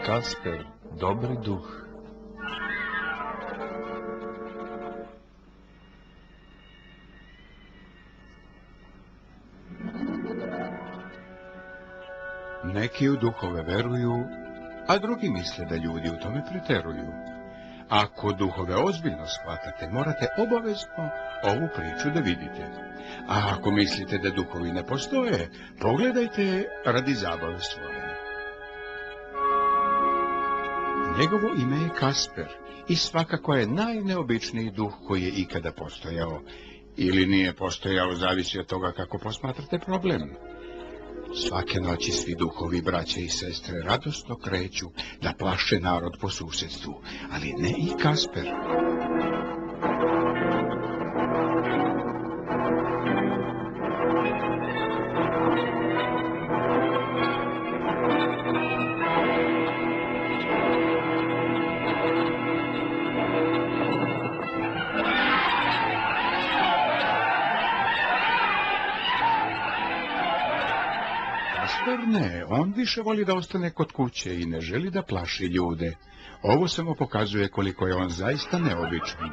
Kasper, dobri duh. Neki u duhove veruju, a drugi misle da ljudi u tome preteruju. Ako duhove ozbiljno shvatate, morate obavezno ovu priču da vidite. A ako mislite da duhovi ne postoje, pogledajte radi zabave svoje. Njegovo ime je Kasper i svakako je najneobičniji duh koji je ikada postojao. Ili nije postojao, zavisi od toga kako posmatrate problem. Svake noći svi duhovi, braće i sestre, radosno kreću da plaše narod po susjedstvu, ali ne i Kasper. Ne, on više voli da ostane kod kuće i ne želi da plaši ljude. Ovo samo pokazuje koliko je on zaista neobičan.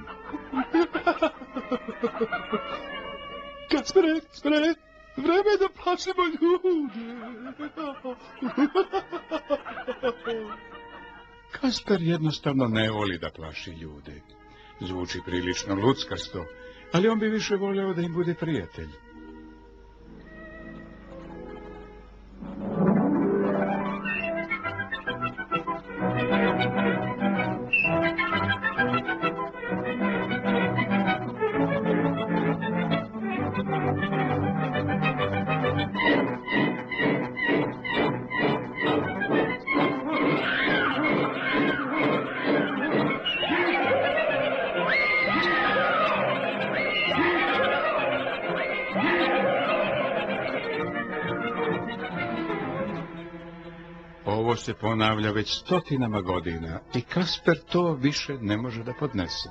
Kaspere, vreme je da plašimo ljude. Kasper jednostavno ne voli da plaši ljude. Zvuči prilično luckasto, ali on bi više voleo da im bude prijatelj. Ovo se ponavlja već stotinama godina i Kasper to više ne može da podnese.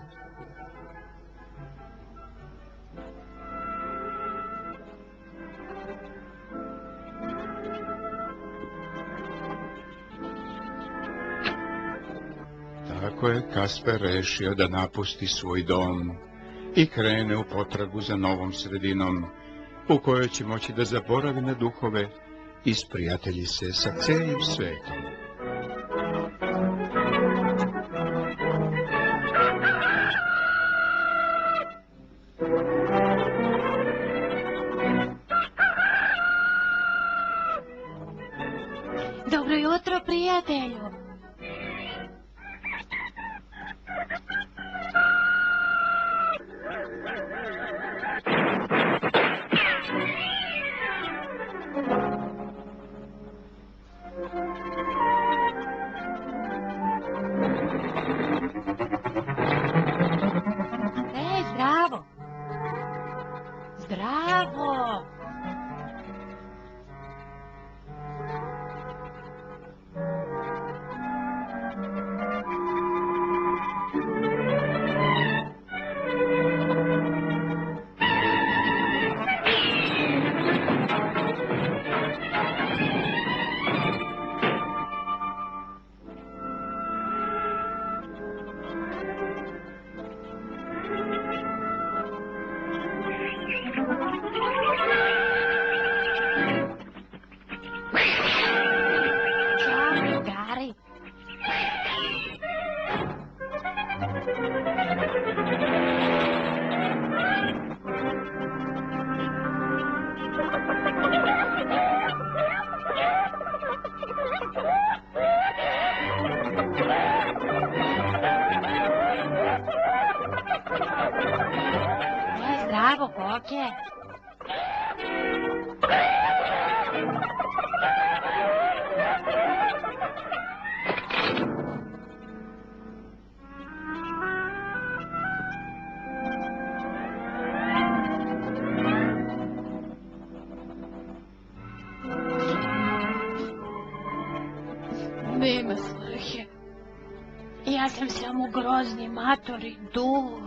Tako je Kasper rešio da napusti svoj dom i krene u potragu za novom sredinom, u kojoj će moći da zaboravi na duhove i sprijatelji se sa celim svetom. Dobro jutro, prijatelju. Zdravo. Zdravo. Zdravo, Boke. Nema svrhe. Ja sam samo grozni matori duh.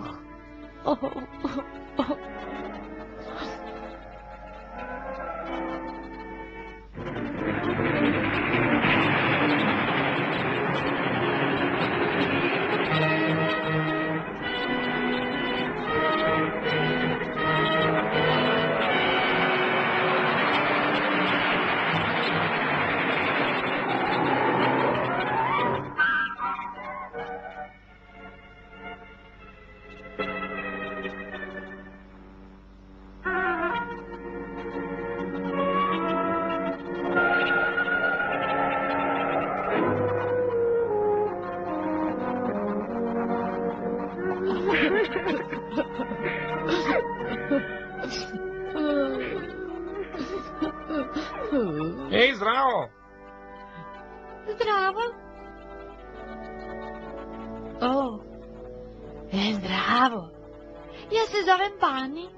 Ej, zdravo! Zdravo. Zdravo. Ja se zovem Bani.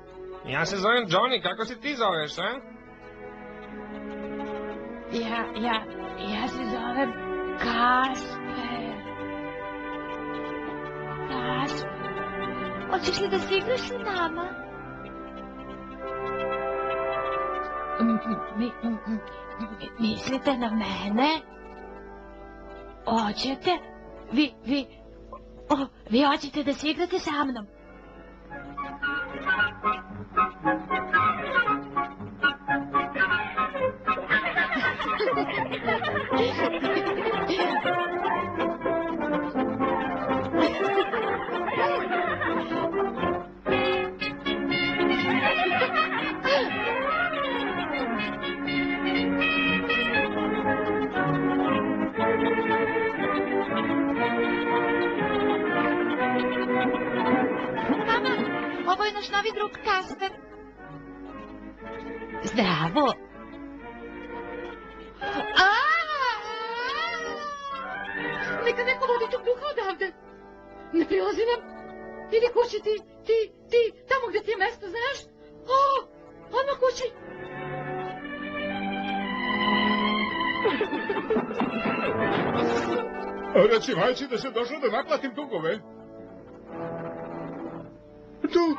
Ja se zovem Johnny, kako se ti zoveš, a? Ja se zovem Kasper. Hoćeš li da se igraš sa nama? Mislite na mene? Hoćete? Vi hoćete da se igrate sa mnom? Ovo je naš novi drug Kasper. Zdravo. Neka neko vodi tog duha odavde. Ne prilazi nam. Idi kući ti, tamo gde ti je mesto, znaš? Odmah kući. Reci majci da se došlo da naplatim dugove. Duh,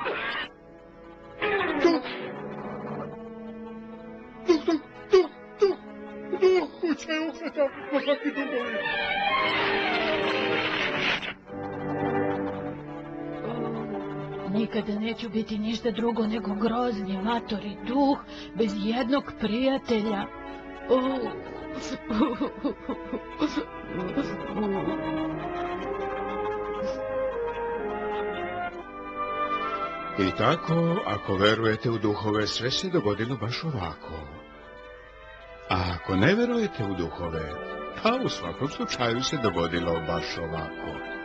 kuće je uhveta, kakvi dugovi. Nikada neću biti ništa drugo nego grozni matori duh bez jednog prijatelja. I tako, ako verujete u duhove, sve se dogodilo baš ovako. A ako ne verujete u duhove, pa u svakom slučaju se dogodilo baš ovako.